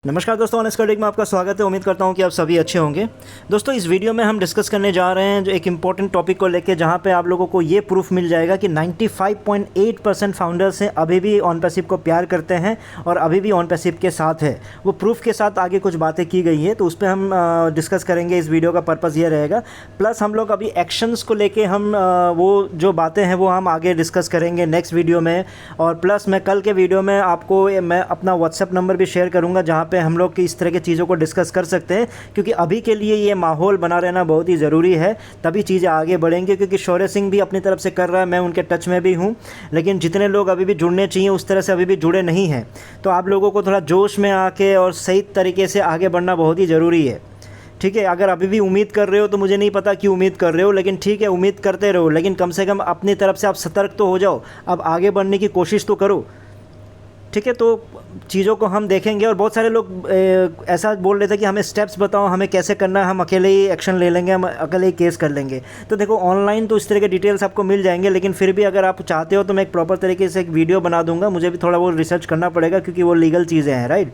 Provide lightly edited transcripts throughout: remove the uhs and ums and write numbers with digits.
नमस्कार दोस्तों, honest critic में आपका स्वागत है। उम्मीद करता हूं कि आप सभी अच्छे होंगे। दोस्तों, इस वीडियो में हम डिस्कस करने जा रहे हैं जो एक इम्पॉर्टेंट टॉपिक को लेके, जहां पे आप लोगों को ये प्रूफ मिल जाएगा कि 95.8% फाउंडर्स हैं अभी भी ऑन पैसिव को प्यार करते हैं और अभी भी ऑन पैसिव के साथ है। वो प्रूफ के साथ आगे कुछ बातें की गई है, तो उस पर हम डिस्कस करेंगे। इस वीडियो का पर्पज़ ये रहेगा। प्लस हम लोग अभी एक्शंस को लेके हम वो जो बातें हैं वो हम आगे डिस्कस करेंगे नेक्स्ट वीडियो में। और प्लस मैं कल के वीडियो में आपको मैं अपना व्हाट्सएप नंबर भी शेयर करूँगा, जहाँ पे हम लोग की इस तरह की चीज़ों को डिस्कस कर सकते हैं, क्योंकि अभी के लिए ये माहौल बना रहना बहुत ही ज़रूरी है। तभी चीज़ें आगे बढ़ेंगी, क्योंकि शौर्य सिंह भी अपनी तरफ से कर रहा है, मैं उनके टच में भी हूँ, लेकिन जितने लोग अभी भी जुड़ने चाहिए उस तरह से अभी भी जुड़े नहीं हैं। तो आप लोगों को थोड़ा जोश में आके और सही तरीके से आगे बढ़ना बहुत ही ज़रूरी है। ठीक है, अगर अभी भी उम्मीद कर रहे हो तो मुझे नहीं पता क्यों उम्मीद कर रहे हो, लेकिन ठीक है, उम्मीद करते रहो, लेकिन कम से कम अपनी तरफ से आप सतर्क तो हो जाओ। अब आगे बढ़ने की कोशिश तो करो। ठीक है, तो चीज़ों को हम देखेंगे। और बहुत सारे लोग ऐसा बोल रहे थे कि हमें स्टेप्स बताओ, हमें कैसे करना है, हम अकेले ही एक्शन ले लेंगे, हम अकेले ही केस कर लेंगे। तो देखो, ऑनलाइन तो इस तरह के डिटेल्स आपको मिल जाएंगे, लेकिन फिर भी अगर आप चाहते हो तो मैं एक प्रॉपर तरीके से एक वीडियो बना दूंगा। मुझे भी थोड़ा वो रिसर्च करना पड़ेगा, क्योंकि वो लीगल चीज़ें हैं, राइट।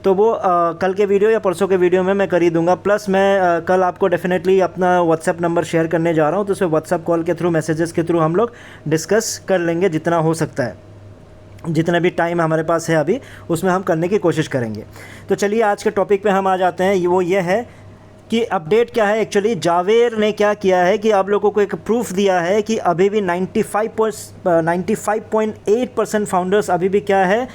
तो वो कल के वीडियो या परसों के वीडियो में मैं कर ही दूंगा। प्लस मैं कल आपको डेफिनेटली अपना व्हाट्सएप नंबर शेयर करने जा रहा हूँ, तो उसमें व्हाट्सएप कॉल के थ्रू, मैसेजेस के थ्रू हम लोग डिस्कस कर लेंगे जितना हो सकता है। जितना भी टाइम हमारे पास है अभी, उसमें हम करने की कोशिश करेंगे। तो चलिए आज के टॉपिक पे हम आ जाते हैं। वो ये है कि अपडेट क्या है। एक्चुअली जावेर ने क्या किया है कि आप लोगों को एक प्रूफ दिया है कि अभी भी 95.8% फाउंडर्स अभी भी क्या है,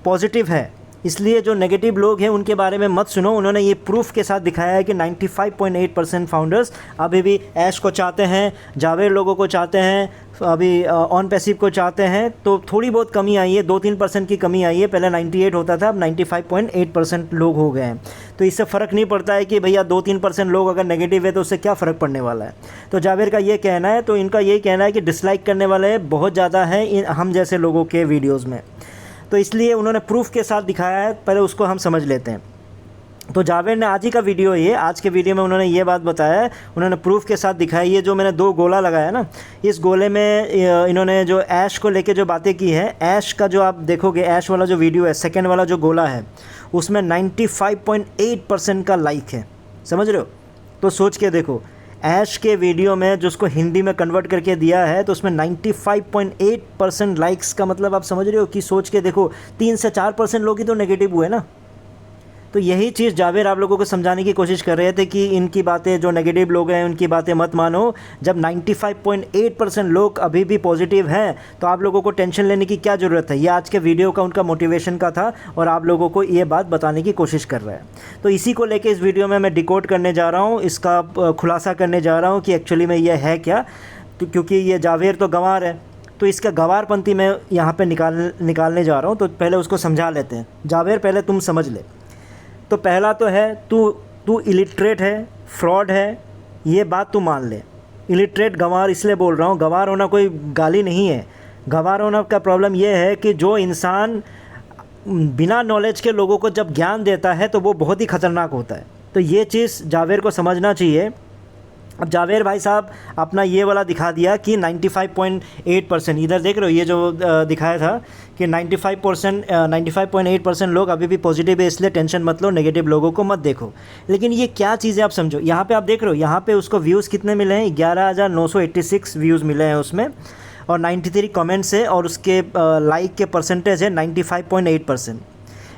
पॉजिटिव है। इसलिए जो नेगेटिव लोग हैं उनके बारे में मत सुनो। उन्होंने ये प्रूफ के साथ दिखाया है कि 95.8% फाउंडर्स अभी भी ऐश को चाहते हैं, जावेर लोगों को चाहते हैं, अभी ऑन पैसिव को चाहते हैं। तो थोड़ी बहुत कमी आई है, 2-3% की कमी आई है। पहले 98 होता था, अब 95.8% लोग हो गए हैं। तो इससे फ़र्क नहीं पड़ता है कि भैया 2-3% लोग अगर नेगेटिव है तो उससे क्या फ़र्क पड़ने वाला है। तो जावेर का ये कहना है, तो इनका यही कहना है कि डिसलाइक करने वाले बहुत ज़्यादा हैं हम जैसे लोगों के वीडियोज़ में। तो इसलिए उन्होंने प्रूफ के साथ दिखाया है, पहले उसको हम समझ लेते हैं। तो जावेर ने आज ही का वीडियो, ये आज के वीडियो में उन्होंने ये बात बताया है, उन्होंने प्रूफ के साथ दिखाया। ये जो मैंने 2 गोला लगाया ना, इस गोले में इन्होंने जो ऐश को लेके जो बातें की है, ऐश का जो आप देखोगे, ऐश वाला जो वीडियो है, सेकंड वाला जो गोला है, उसमें 95.8% का लाइक है। समझ रहे हो? तो सोच के देखो, ऐश के वीडियो में जो उसको हिंदी में कन्वर्ट करके दिया है, तो उसमें 95.8% लाइक्स का मतलब आप समझ रहे हो कि सोच के देखो, 3 से 4% लोग ही तो नेगेटिव हुए ना। तो यही चीज़ जावेर आप लोगों को समझाने की कोशिश कर रहे थे कि इनकी बातें, जो नेगेटिव लोग हैं उनकी बातें मत मानो। जब 95.8% लोग अभी भी पॉजिटिव हैं, तो आप लोगों को टेंशन लेने की क्या ज़रूरत है। ये आज के वीडियो का उनका मोटिवेशन का था, और आप लोगों को ये बात बताने की कोशिश कर रहा है। तो इसी को लेके इस वीडियो में मैं डिकोड करने जा रहा हूँ, इसका खुलासा करने जा रहा हूँ कि एक्चुअली में ये है क्या। तो क्योंकि ये जावेर तो गंवार है, तो इसका गंवारपंथी मैं यहाँ पर निकालने जा रहा हूँ। तो पहले उसको समझा लेते हैं। जावेर, पहले तुम समझ ले। तो पहला तो है, तू इलिटरेट है, फ्रॉड है, ये बात तू मान ले। इलिटरेट, गंवार इसलिए बोल रहा हूँ, गंवार होना कोई गाली नहीं है। गंवार होना का प्रॉब्लम ये है कि जो इंसान बिना नॉलेज के लोगों को जब ज्ञान देता है तो वो बहुत ही ख़तरनाक होता है। तो ये चीज़ जावेर को समझना चाहिए। अब जावेर भाई साहब अपना ये वाला दिखा दिया कि 95.8%, इधर देख रहे हो, ये जो दिखाया था कि 95.8% लोग अभी भी पॉजिटिव है, इसलिए टेंशन मत लो, नेगेटिव लोगों को मत देखो। लेकिन ये क्या चीज़ है आप समझो। यहाँ पे आप देख रहे हो, यहाँ पे उसको व्यूज़ कितने मिले हैं, 11,986 व्यूज़ मिले हैं उसमें, और 93 कमेंट्स है, और उसके लाइक के परसेंटेज है 95.8%।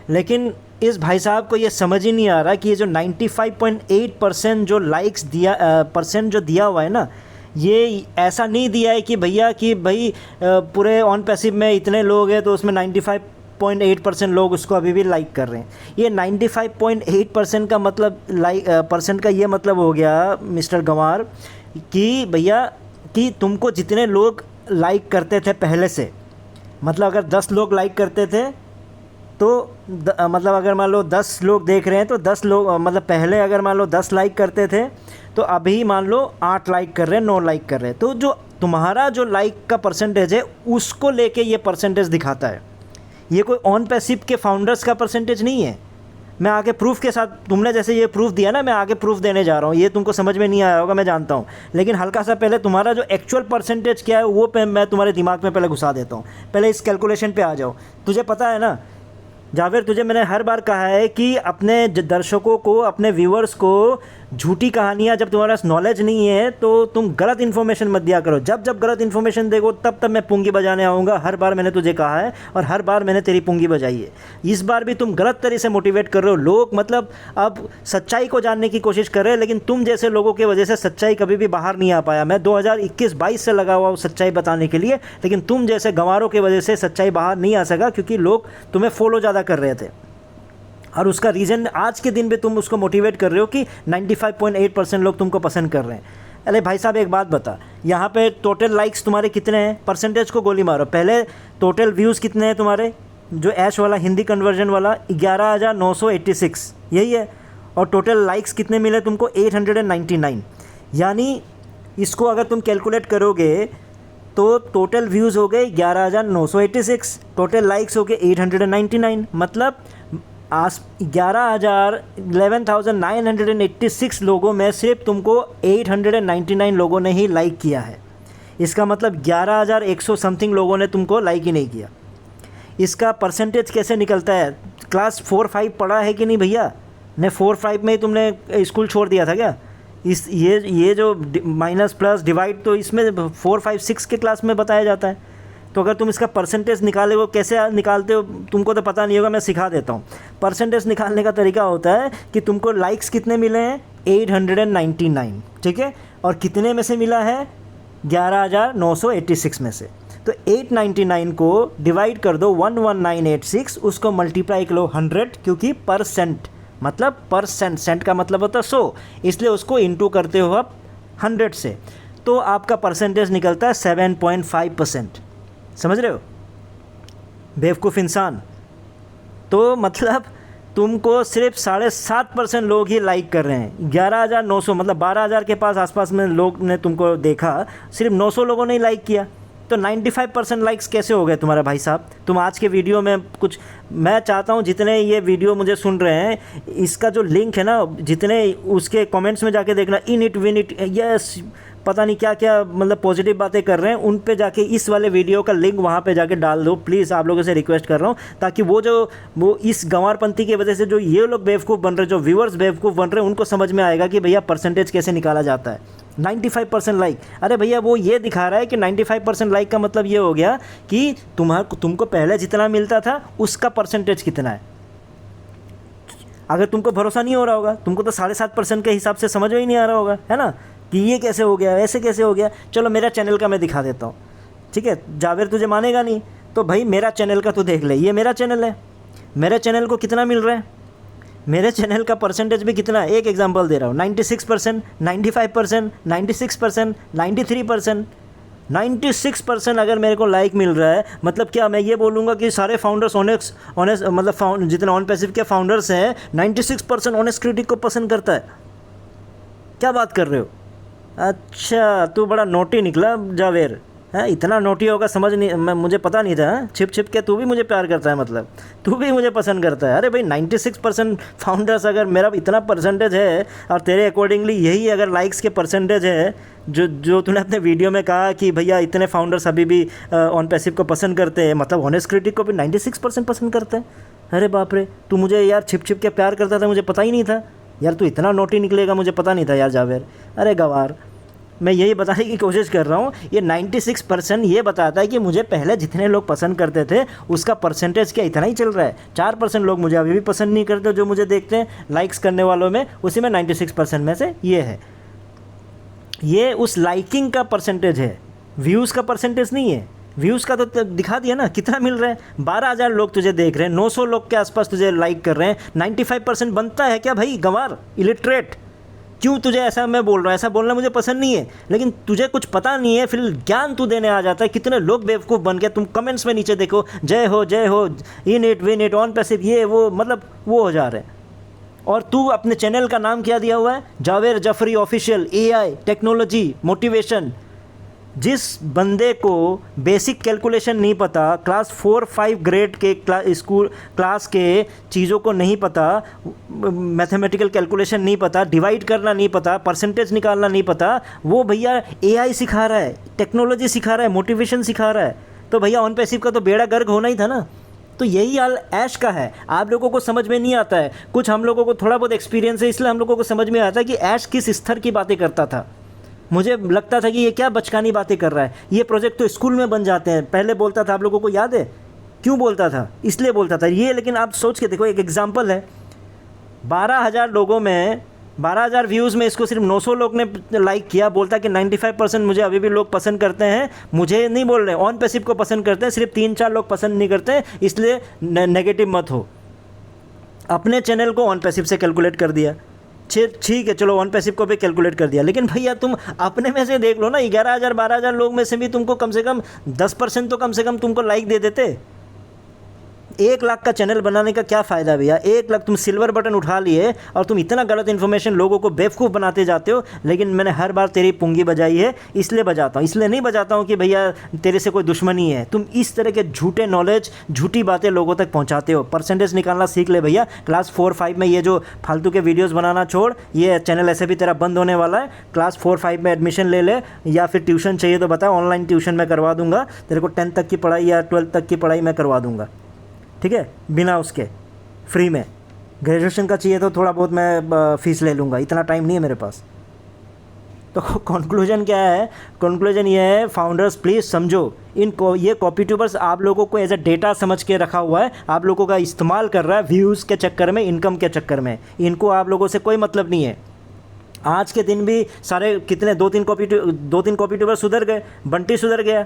लेकिन इस भाई साहब को ये समझ ही नहीं आ रहा कि ये जो 95.8% जो लाइक्स दिया परसेंट जो दिया हुआ है ना, ये ऐसा नहीं दिया है कि भैया कि भाई पूरे ऑन पैसिव में इतने लोग हैं तो उसमें 95.8% लोग उसको अभी भी लाइक कर रहे हैं। ये 95.8% का मतलब परसेंट का ये मतलब हो गया मिस्टर गंवार कि भैया कि तुमको जितने लोग लाइक करते थे पहले से, मतलब अगर 10 लोग लाइक करते थे तो मतलब अगर मान लो 10 लोग देख रहे हैं तो 10 लोग, मतलब पहले अगर मान लो 10 लाइक करते थे तो अभी मान लो 8 लाइक कर रहे हैं, 9 लाइक कर रहे हैं। तो जो तुम्हारा जो लाइक का परसेंटेज है उसको लेके ये परसेंटेज दिखाता है। ये कोई ऑन पैसिव के फाउंडर्स का परसेंटेज नहीं है। मैं आगे प्रूफ के साथ, तुमने जैसे ये प्रूफ दिया ना, मैं आगे प्रूफ देने जा रहा हूँ। ये तुमको समझ में नहीं आया होगा, मैं जानता हूँ, लेकिन हल्का सा पहले तुम्हारा जो एक्चुअल परसेंटेज क्या है वो मैं तुम्हारे दिमाग में पहले घुसा देता हूँ। पहले इस कैलकुलेशन पे आ जाओ। तुझे पता है ना जावेर, तुझे मैंने हर बार कहा है कि अपने दर्शकों को, अपने व्यूअर्स को झूठी कहानियाँ, जब तुम्हारे पास नॉलेज नहीं है तो तुम गलत इन्फॉर्मेशन मत दिया करो। जब जब गलत इन्फॉर्मेशन देखो तब तब मैं पुंगी बजाने आऊँगा। हर बार मैंने तुझे कहा है और हर बार मैंने तेरी पुंगी बजाई है। इस बार भी तुम गलत तरह से मोटिवेट कर रहे हो। लोग मतलब अब सच्चाई को जानने की कोशिश कर रहे हैं, लेकिन तुम जैसे लोगों की वजह से सच्चाई कभी भी बाहर नहीं आ पाया। मैं 2021-22 से लगा हुआ हूँ सच्चाई बताने के लिए, लेकिन तुम जैसे गंवारों की वजह से सच्चाई बाहर नहीं आ सका, क्योंकि लोग तुम्हें फॉलो ज़्यादा कर रहे थे। और उसका रीज़न आज के दिन भी तुम उसको मोटिवेट कर रहे हो कि 95.8% लोग तुमको पसंद कर रहे हैं। अरे भाई साहब, एक बात बता, यहाँ पे टोटल लाइक्स तुम्हारे कितने हैं? परसेंटेज को गोली मारो। पहले टोटल व्यूज़ कितने हैं तुम्हारे? जो ऐश वाला हिंदी कन्वर्जन वाला 11,986 यही है। और टोटल लाइक्स कितने मिले तुमको? 899। यानी इसको अगर तुम कैलकुलेट करोगे तो टोटल व्यूज़ हो गए 11,986, टोटल लाइक्स हो गए 899। मतलब 11,986 लोगों में सिर्फ तुमको 899 लोगों ने ही लाइक किया है। इसका मतलब 11,100 समथिंग लोगों ने तुमको लाइक ही नहीं किया। इसका परसेंटेज कैसे निकलता है? क्लास 4-5 पढ़ा है कि नहीं भैया? ने 4-5 में ही तुमने स्कूल छोड़ दिया था क्या? ये जो माइनस प्लस डिवाइड तो इसमें 4-5-6 के क्लास में बताया जाता है। तो अगर तुम इसका परसेंटेज निकाले हो, कैसे निकालते हो तुमको तो पता नहीं होगा, मैं सिखा देता हूँ। परसेंटेज निकालने का तरीका होता है कि तुमको लाइक्स कितने मिले हैं? 899, ठीक है। और कितने में से मिला है? 11,986 में से। तो 899 को डिवाइड कर दो 11986, उसको मल्टीप्लाई करो 100, क्योंकि परसेंट मतलब परसेंट, सेंट का मतलब होता है 100, इसलिए उसको इंटू करते हो आप 100 से, तो आपका परसेंटेज निकलता है 7.5%। समझ रहे हो बेवकूफ़ इंसान? तो मतलब तुमको सिर्फ 7.5% लोग ही लाइक कर रहे हैं। 11,900 मतलब 12,000 के पास आसपास में लोग ने तुमको देखा, सिर्फ 900 लोगों ने ही लाइक किया। तो 95% लाइक्स कैसे हो गए तुम्हारा भाई साहब? तुम आज के वीडियो में कुछ, मैं चाहता हूँ जितने ये वीडियो मुझे सुन रहे हैं, इसका जो लिंक है ना, जितने उसके कमेंट्स में जाके देखना, in it win it, yes, पता नहीं क्या क्या मतलब पॉजिटिव बातें कर रहे हैं, उन पे जाके इस वाले वीडियो का लिंक वहाँ पे जाके डाल दो प्लीज़। आप लोगों से रिक्वेस्ट कर रहा हूँ, ताकि वो इस गंवारपंथी की वजह से जो ये लोग बेवकूफ़ बन रहे हैं, जो व्यूअर्स बेवकूफ़ बन रहे हैं, उनको समझ में आएगा कि भैया परसेंटेज कैसे निकाला जाता है। 95% लाइक, अरे भैया वो ये दिखा रहा है कि 95% लाइक का मतलब ये हो गया कि तुमको पहले जितना मिलता था उसका परसेंटेज कितना है। अगर तुमको भरोसा नहीं हो रहा होगा, तुमको तो 7.5% के हिसाब से समझ में ही नहीं आ रहा होगा, है ना, कि ये कैसे हो गया, ऐसे कैसे हो गया। चलो मेरा चैनल का मैं दिखा देता हूँ, ठीक है। जावेर तुझे मानेगा नहीं तो भाई मेरा चैनल का तू देख ले, ये मेरा चैनल है। मेरे चैनल को कितना मिल रहा है? मेरे चैनल का परसेंटेज भी कितना है? एक एग्जांपल दे रहा हूँ, 96%, 95%, 96%, 93%, 96% अगर मेरे को लाइक मिल रहा है, मतलब क्या मैं ये बोलूँगा कि सारे फाउंडर्स ऑनेस्ट मतलब जितने ऑन पैसिव के फाउंडर्स हैं 96% ऑनेस्ट क्रिटिक को पसंद करता है? क्या बात कर रहे हो? अच्छा, तू बड़ा नोटी निकला जावेर, है? इतना नोटी होगा समझ नहीं, मुझे पता नहीं था। छिप छिप के तू भी मुझे प्यार करता है, मतलब तू भी मुझे पसंद करता है। अरे भाई 96% फाउंडर्स, अगर मेरा इतना परसेंटेज है और तेरे अकॉर्डिंगली यही अगर लाइक्स के परसेंटेज है, जो तूने अपने वीडियो में कहा कि भैया इतने फाउंडर्स अभी भी ऑन पैसिव को पसंद करते हैं, मतलब ऑनेस्ट क्रिटिक को भी 96% पसंद करते हैं। अरे बाप रे, तू मुझे यार छिप छिप के प्यार करता था, मुझे पता ही नहीं था यार, तू इतना नोटी निकलेगा मुझे पता नहीं था यार जावेर। अरे गवार, मैं यही बताने की कोशिश कर रहा हूँ, ये 96% ये बताता है कि मुझे पहले जितने लोग पसंद करते थे उसका परसेंटेज क्या इतना ही चल रहा है। 4% लोग मुझे अभी भी पसंद नहीं करते, जो मुझे देखते हैं लाइक्स करने वालों में, उसी में 96% में से ये है। ये उस लाइकिंग का परसेंटेज है, व्यूज़ का परसेंटेज नहीं है। व्यूज़ का तो दिखा दिया ना कितना मिल रहा है। 12,000 लोग तुझे देख रहे हैं, 900 लोग के आसपास तुझे लाइक कर रहे हैं, 95% बनता है क्या भाई गंवार, इलिटरेट? क्यों तुझे ऐसा मैं बोल रहा हूँ? ऐसा बोलना मुझे पसंद नहीं है, लेकिन तुझे कुछ पता नहीं है, फिर ज्ञान तू देने आ जाता है। कितने लोग बेवकूफ़ बन गए, तुम कमेंट्स में नीचे देखो, जय हो, in it win it, on passive, ये वो, मतलब वो हो जा रहे हैं। और तू अपने चैनल का नाम क्या दिया हुआ है? Javer Jafri official, AI technology motivation. जिस बंदे को बेसिक कैलकुलेशन नहीं पता, क्लास 4-5 ग्रेड के क्लास के चीज़ों को नहीं पता, मैथमेटिकल कैलकुलेशन नहीं पता, डिवाइड करना नहीं पता, परसेंटेज निकालना नहीं पता, वो भैया AI सिखा रहा है, टेक्नोलॉजी सिखा रहा है, मोटिवेशन सिखा रहा है, तो भैया ऑन पैसिव का तो बेड़ा गर्क होना ही था ना। तो यही हाल ऐश का है। आप लोगों को समझ में नहीं आता है, कुछ हम लोगों को थोड़ा बहुत एक्सपीरियंस है, इसलिए हम लोगों को समझ में आता है कि ऐश किस स्तर की बातें करता था। मुझे लगता था कि ये क्या बचकानी बातें कर रहा है, ये प्रोजेक्ट तो स्कूल में बन जाते हैं। पहले बोलता था, आप लोगों को याद है क्यों बोलता था? इसलिए बोलता था ये। लेकिन आप सोच के देखो, एक एग्जाम्पल है, 12,000 लोगों में 12,000 व्यूज़ में इसको सिर्फ 900 लोग ने लाइक किया। बोलता कि 95% मुझे अभी भी लोग पसंद करते हैं। मुझे नहीं बोल रहे, ऑन पैसिव को पसंद करते हैं, सिर्फ 3-4 लोग पसंद नहीं करते हैं, इसलिए नेगेटिव मत हो। अपने चैनल को ऑन पैसिव से कैलकुलेट कर दिया, ठीक है, चलो ऑन पैसिव को भी कैलकुलेट कर दिया। लेकिन भैया तुम अपने में से देख लो ना, 11,000 12,000 लोग में से भी तुमको कम से कम 10% तो कम से कम तुमको लाइक दे देते। 1 लाख का चैनल बनाने का क्या फ़ायदा भैया? 1 लाख, तुम सिल्वर बटन उठा लिए और तुम इतना गलत इन्फॉर्मेशन लोगों को बेवकूफ़ बनाते जाते हो। लेकिन मैंने हर बार तेरी पुंगी बजाई है, इसलिए बजाता हूँ, इसलिए नहीं बजाता हूँ कि भैया तेरे से कोई दुश्मनी है। तुम इस तरह के झूठे नॉलेज, झूठी बातें लोगों तक पहुँचाते हो। परसेंटेज निकालना सीख ले भैया। क्लास 4-5 में ये जो फालतू के वीडियोज़ बनाना छोड़, ये चैनल ऐसे भी तेरा बंद होने वाला है। क्लास 4-5 में एडमिशन ले ले, या फिर ट्यूशन चाहिए तो बता, ऑनलाइन ट्यूशन मैं करवा दूँगा तेरे को। 10th तक की पढ़ाई या 12th तक की पढ़ाई मैं करवा दूँगा, ठीक है, बिना उसके, फ्री में। ग्रेजुएशन का चाहिए तो थोड़ा बहुत मैं फ़ीस ले लूँगा, इतना टाइम नहीं है मेरे पास। तो कंक्लूजन क्या है? कंक्लूजन ये है, फाउंडर्स प्लीज़ समझो, ये कॉपी ट्यूबर्स आप लोगों को एज ए डेटा समझ के रखा हुआ है, आप लोगों का इस्तेमाल कर रहा है व्यूज़ के चक्कर में, इनकम के चक्कर में। इनको आप लोगों से कोई मतलब नहीं है। आज के दिन भी सारे कितने 2-3 कॉपी ट्यूबर सुधर गए। बंटी सुधर गया,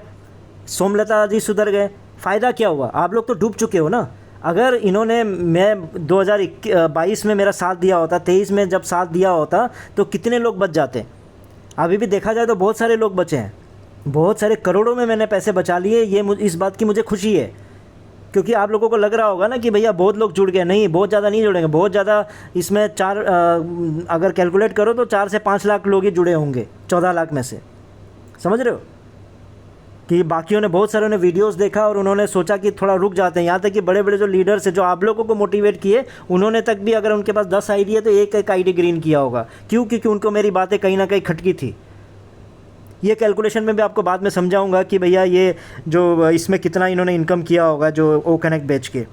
सोमलता जी सुधर गए। फ़ायदा क्या हुआ? आप लोग तो डूब चुके हो ना। अगर इन्होंने, मैं 2022 में मेरा साथ दिया होता, 23 में जब साथ दिया होता, तो कितने लोग बच जाते? अभी भी देखा जाए तो बहुत सारे लोग बचे हैं, बहुत सारे करोड़ों में मैंने पैसे बचा लिए। इस बात की मुझे खुशी है, क्योंकि आप लोगों को लग रहा होगा ना कि भैया बहुत लोग जुड़ गए। नहीं, बहुत ज़्यादा नहीं जुड़ेंगे, बहुत ज़्यादा इसमें अगर कैलकुलेट करो तो 4 से 5 लाख लोग ही जुड़े होंगे 14 लाख में से। समझ रहे हो कि बाकियों ने, बहुत सारों ने वीडियोस देखा और उन्होंने सोचा कि थोड़ा रुक जाते हैं। यहाँ तक कि बड़े बड़े जो लीडर्स हैं, जो आप लोगों को मोटिवेट किए, उन्होंने तक भी, अगर उनके पास 10 आईडी है तो एक आईडी ग्रीन किया होगा। क्यों? क्योंकि उनको मेरी बातें कहीं ना कहीं खटकी थी। ये कैलकुलेशन में भी आपको बाद में समझाऊंगा कि भैया ये जो इसमें कितना इन्होंने इनकम किया होगा, जो ओ कनेक्ट बेच के।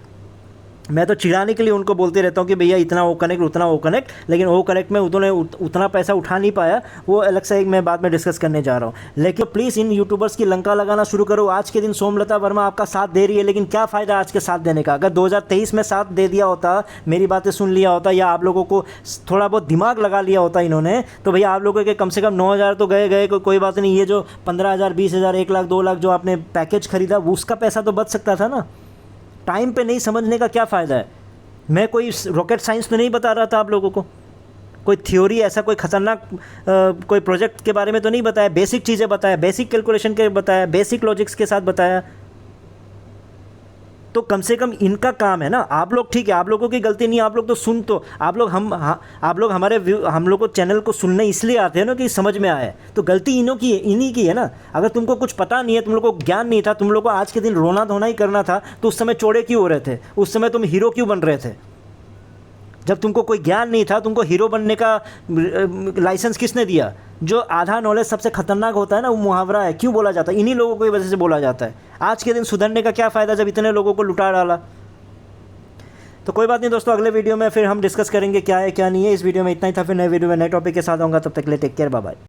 मैं तो चिढ़ाने के लिए उनको बोलते रहता हूँ कि भैया इतना ओ कनेक्ट, उतना ओ कनेक्ट, लेकिन ओ कनेक्ट में उन्होंने उतना पैसा उठा नहीं पाया। वो अलग से एक मैं बाद में डिस्कस करने जा रहा हूँ। लेकिन प्लीज़ इन यूट्यूबर्स की लंका लगाना शुरू करो। आज के दिन सोमलता वर्मा आपका साथ दे रही है, लेकिन क्या फ़ायदा आज के साथ देने का? अगर 2023 में साथ दे दिया होता, मेरी बातें सुन लिया होता, या आप लोगों को थोड़ा बहुत दिमाग लगा लिया होता इन्होंने, तो भैया आप लोगों के कम से कम 9,000 तो गए, कोई बात नहीं। ये जो 15,000, 20,000, 1 लाख, 2 लाख जो आपने पैकेज खरीदा, उसका पैसा तो बच सकता था ना। टाइम पे नहीं समझने का क्या फ़ायदा है? मैं कोई रॉकेट साइंस तो नहीं बता रहा था आप लोगों को, कोई थ्योरी, ऐसा कोई ख़तरनाक कोई प्रोजेक्ट के बारे में तो नहीं बताया। बेसिक चीज़ें बताया, बेसिक कैलकुलेशन के बताया, बेसिक लॉजिक्स के साथ बताया। तो कम से कम इनका काम है ना। आप लोग, ठीक है, आप लोगों की गलती नहीं, आप लोग तो सुन, तो आप लोग हम लोग को चैनल को सुनने इसलिए आते हैं ना कि समझ में आए। तो गलती इन्हीं की है ना। अगर तुमको कुछ पता नहीं है, तुम लोग को ज्ञान नहीं था, तुम लोग को आज के दिन रोना धोना ही करना था, तो उस समय चौड़े क्यों हो रहे थे? उस समय तुम हीरो क्यों बन रहे थे? जब तुमको कोई ज्ञान नहीं था, तुमको हीरो बनने का लाइसेंस किसने दिया? जो आधा नॉलेज सबसे खतरनाक होता है ना, वो मुहावरा है। क्यों बोला जाता है? इन्हीं लोगों की वजह से बोला जाता है। आज के दिन सुधरने का क्या फ़ायदा जब इतने लोगों को लुटा डाला? तो कोई बात नहीं दोस्तों, अगले वीडियो में फिर हम डिस्कस करेंगे क्या है क्या नहीं है। इस वीडियो में इतना ही था, फिर नए वीडियो में नए टॉपिक के साथ आऊँगा। तब तक के लिए टेक केयर, बाय बाय।